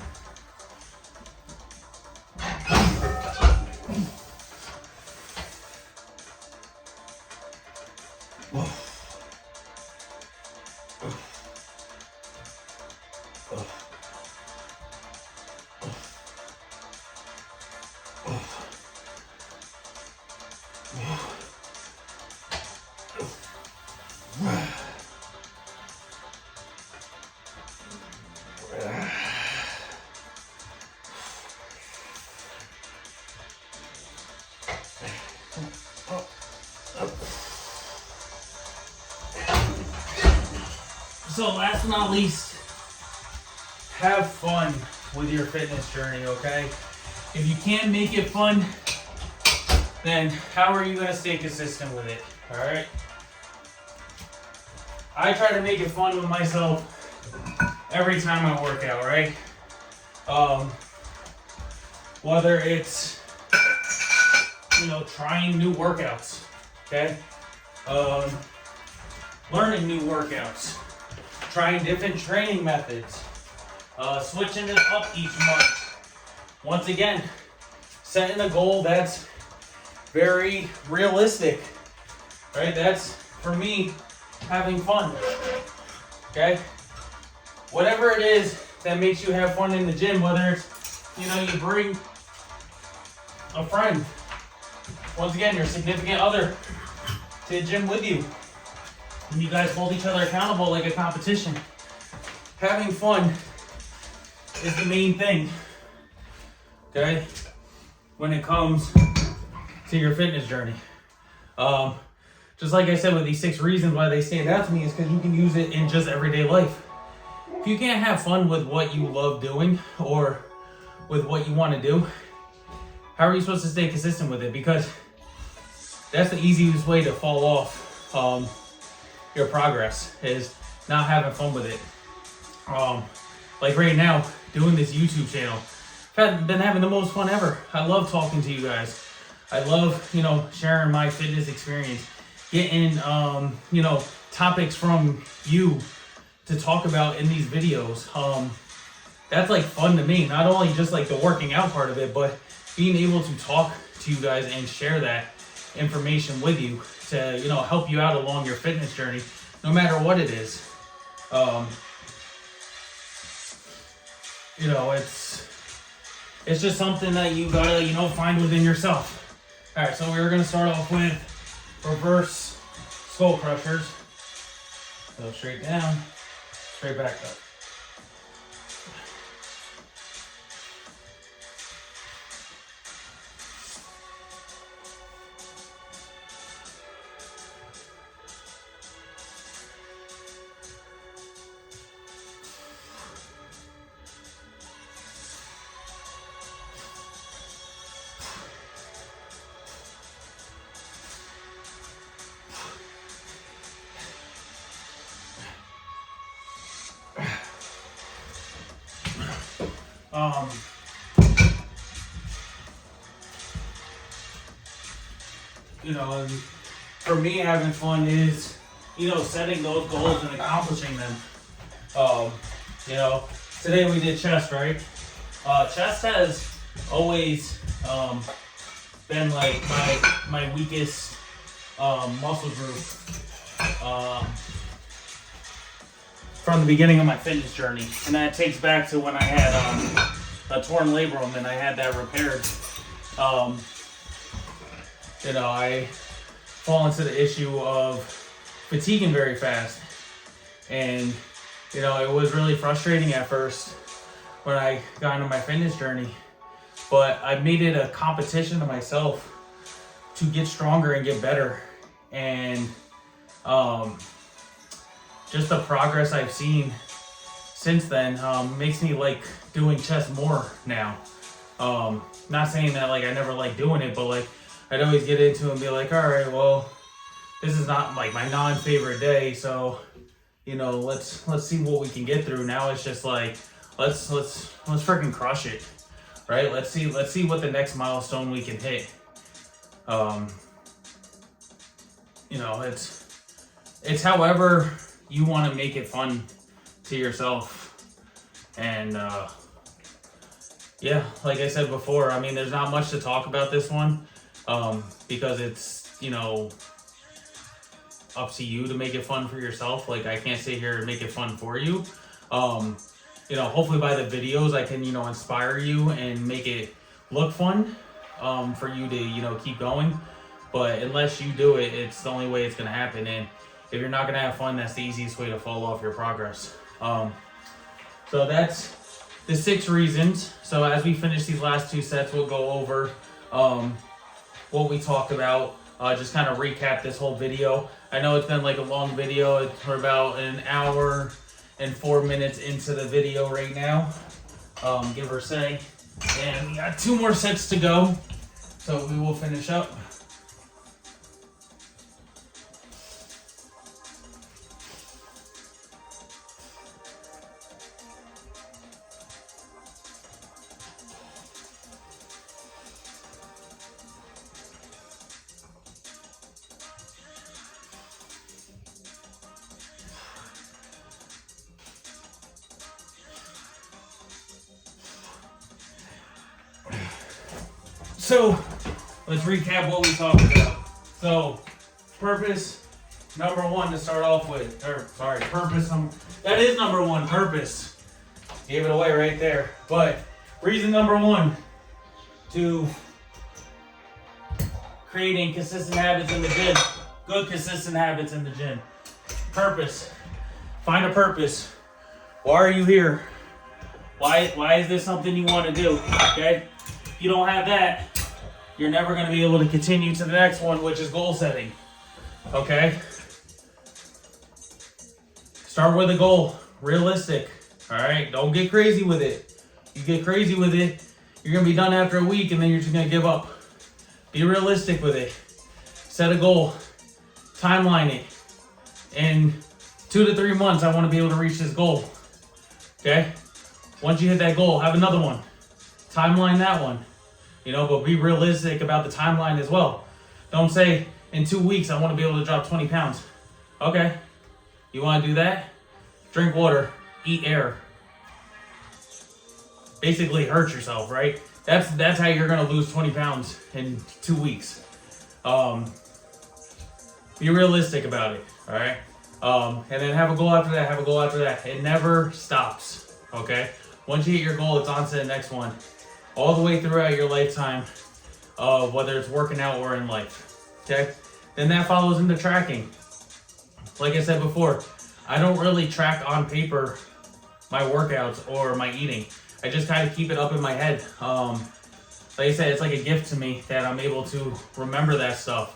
So last but not least, have fun with your fitness journey, okay? If you can't make it fun, then how are you going to stay consistent with it, all right? I try to make it fun with myself every time I work out, right? Whether it's, you know, trying new workouts, okay? Learning new workouts, trying different training methods, switching it up each month. Once again, setting a goal that's very realistic, right? That's, for me, having fun, okay? Whatever it is that makes you have fun in the gym, whether it's, you know, you bring a friend, once again, your significant other, to the gym with you, and you guys hold each other accountable like a competition. Having fun is the main thing, okay, when it comes to your fitness journey. Just like I said, with these 6 reasons why they stand out to me, is because you can use it in just everyday life. If you can't have fun with what you love doing, or with what you want to do, how are you supposed to stay consistent with it? Because that's the easiest way to fall off your progress, is not having fun with it. Like right now, doing this YouTube channel, I've been having the most fun ever. I love talking to you guys. I love, you know, sharing my fitness experience, getting, you know, topics from you to talk about in these videos. That's like fun to me. Not only just like the working out part of it, but being able to talk to you guys and share that information with you to, help you out along your fitness journey, no matter what it is. It's just something that you gotta, find within yourself. All right, so we're gonna start off with reverse skull crushers. So straight down, straight back up. And for me, having fun is, setting those goals and accomplishing them. Today we did chest, right? Chest has always been like my weakest muscle group from the beginning of my fitness journey, and that takes back to when I had a torn labrum and I had that repaired. I fall into the issue of fatiguing very fast, and it was really frustrating at first when I got into my fitness journey, but I made it a competition to myself to get stronger and get better. And just the progress I've seen since then makes me like doing chest more now. Not saying that like I never liked doing it, but like I'd always get into it and be like, all right, well, this is not like my non-favorite day, so let's see what we can get through. Now it's just like let's freaking crush it, right? Let's see what the next milestone we can hit. It's however you want to make it fun to yourself. And like I said before, I mean, there's not much to talk about this one because it's up to you to make it fun for yourself. Like, I can't sit here and make it fun for you. Hopefully by the videos I can inspire you and make it look fun for you to keep going. But unless you do it, it's the only way it's gonna happen. And if you're not gonna have fun, that's the easiest way to fall off your progress. So that's the 6 reasons. So as we finish these last 2 sets, we'll go over what we talked about. Just kind of recap this whole video. I know it's been like a long video. We're about 1 hour and 4 minutes into the video right now, give or say. And we got 2 more sets to go, so we will finish up. So let's recap what we talked about. So purpose number 1 to start off with, that is number 1, purpose. Gave it away right there. But reason number 1 to creating consistent habits in the gym, good consistent habits in the gym. Purpose. Find a purpose. Why are you here? Why is this something you want to do? Okay? If you don't have that, you're never going to be able to continue to the next one, which is goal setting. Okay? Start with a goal. Realistic. Alright? Don't get crazy with it. You get crazy with it, you're going to be done after a week and then you're just going to give up. Be realistic with it. Set a goal. Timeline it. In 2 to 3 months, I want to be able to reach this goal. Okay? Once you hit that goal, have another one. Timeline that one. But be realistic about the timeline as well. Don't say, in 2 weeks, I want to be able to drop 20 pounds. Okay. You want to do that? Drink water. Eat air. Basically hurt yourself, right? That's how you're gonna lose 20 pounds in 2 weeks. Be realistic about it, all right? And then have a goal after that, have a goal after that. It never stops, okay? Once you hit your goal, it's on to the next one. All the way throughout your lifetime, whether it's working out or in life, okay? Then that follows into tracking. Like I said before, I don't really track on paper my workouts or my eating. I just kind of keep it up in my head. Like I said, it's like a gift to me that I'm able to remember that stuff.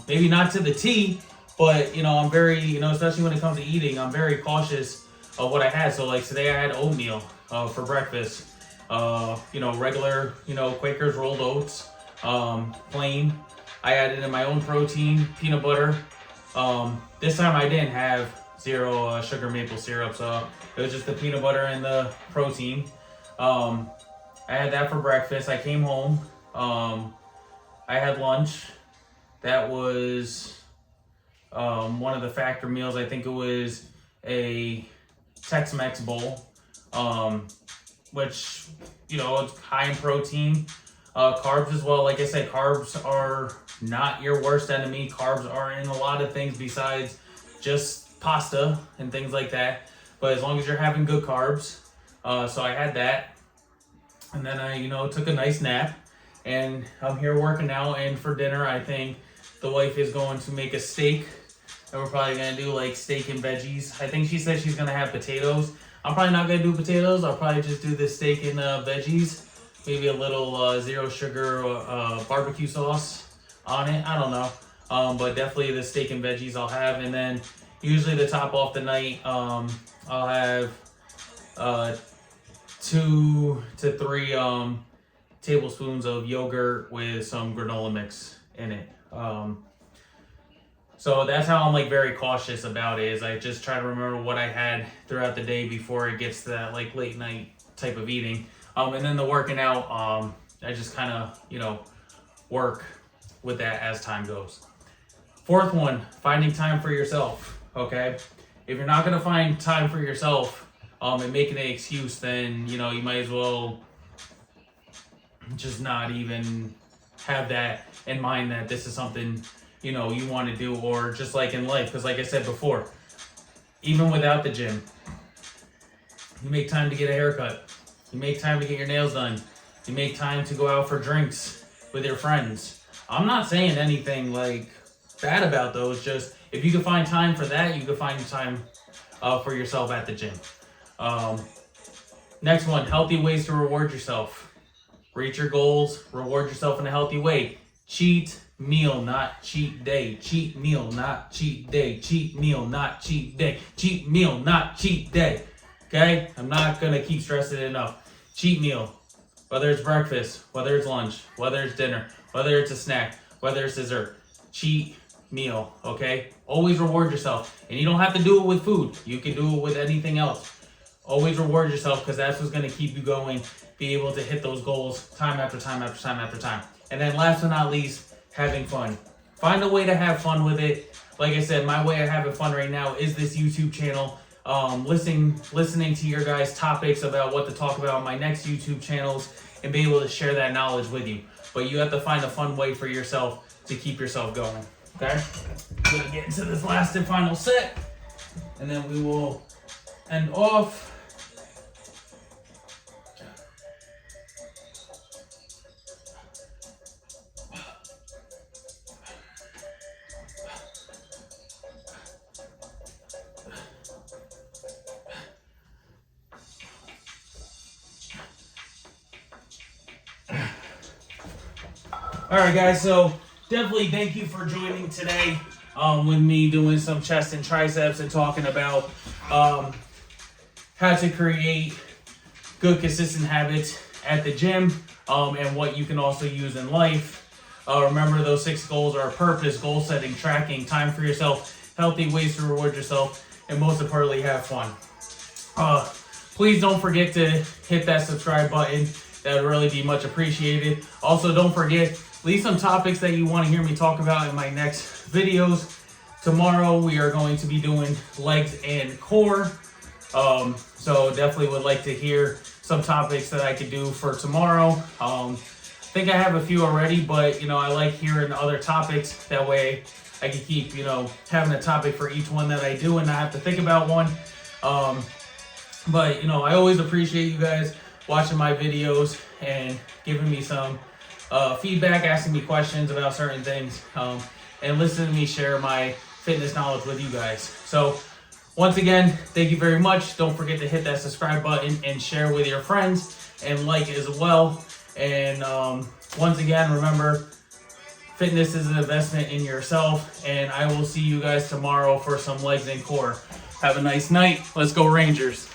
Maybe not to the T, but I'm very, especially when it comes to eating, I'm very cautious of what I had. So like today I had oatmeal for breakfast. Regular, Quaker's rolled oats, plain. I added in my own protein, peanut butter. This time I didn't have zero sugar maple syrup, so it was just the peanut butter and the protein. I had that for breakfast. I came home. I had lunch. That was one of the factor meals. I think it was a Tex-Mex bowl, which, it's high in protein. Carbs as well. Like I said, carbs are not your worst enemy. Carbs are in a lot of things besides just pasta and things like that. But as long as you're having good carbs. So I had that. And then I, took a nice nap. And I'm here working out. And for dinner, I think the wife is going to make a steak. And we're probably going to do like steak and veggies. I think she said she's going to have potatoes. I'm probably not going to do potatoes. I'll probably just do the steak and veggies. Maybe a little zero sugar barbecue sauce on it. I don't know. But definitely the steak and veggies I'll have. And then usually to top off the night, I'll have 2 to 3 tablespoons of yogurt with some granola mix in it. So that's how I'm like very cautious about it, is I just try to remember what I had throughout the day before it gets to that like late night type of eating. And then the working out, I just kind of, work with that as time goes. Fourth one, finding time for yourself, okay? If you're not going to find time for yourself and making an excuse, then, you might as well just not even have that in mind that this is something, you want to do, or just like in life. Because like I said before, even without the gym, you make time to get a haircut. You make time to get your nails done. You make time to go out for drinks with your friends. I'm not saying anything like bad about those. Just if you can find time for that, you can find time for yourself at the gym. Next one, healthy ways to reward yourself. Reach your goals, reward yourself in a healthy way. Cheat meal, not cheat day. Cheat meal, not cheat day. Cheat meal, not cheat day. Cheat meal, not cheat day. Okay? I'm not going to keep stressing it enough. Cheat meal, whether it's breakfast, whether it's lunch, whether it's dinner, whether it's a snack, whether it's dessert. Cheat meal, okay? Always reward yourself. And you don't have to do it with food. You can do it with anything else. Always reward yourself, because that's what's going to keep you going, be able to hit those goals time after time after time after time. And then last but not least, having fun. Find a way to have fun with it. Like I said, my way of having fun right now is this YouTube channel. Listening to your guys' topics about what to talk about on my next YouTube channels, and be able to share that knowledge with you. But you have to find a fun way for yourself to keep yourself going. Okay? I'm gonna get into this last and final set, and then we will end off. All right, guys, so definitely thank you for joining today with me doing some chest and triceps and talking about how to create good, consistent habits at the gym and what you can also use in life. Remember, those 6 goals are purpose, goal setting, tracking, time for yourself, healthy ways to reward yourself, and most importantly, have fun. Please don't forget to hit that subscribe button. That would really be much appreciated. Also, don't forget, leave some topics that you want to hear me talk about in my next videos. Tomorrow, we are going to be doing legs and core. So definitely would like to hear some topics that I could do for tomorrow. I think I have a few already, but you know, I like hearing other topics. That way I can keep, you know, having a topic for each one that I do and not have to think about one. But you know, I always appreciate you guys watching my videos and giving me some feedback, asking me questions about certain things, and listening to me share my fitness knowledge with you guys. So once again, thank you very much. Don't forget to hit that subscribe button and share with your friends and like as well. And once again, remember, fitness is an investment in yourself, and I will see you guys tomorrow for some legs and core. Have a nice night. Let's go Rangers.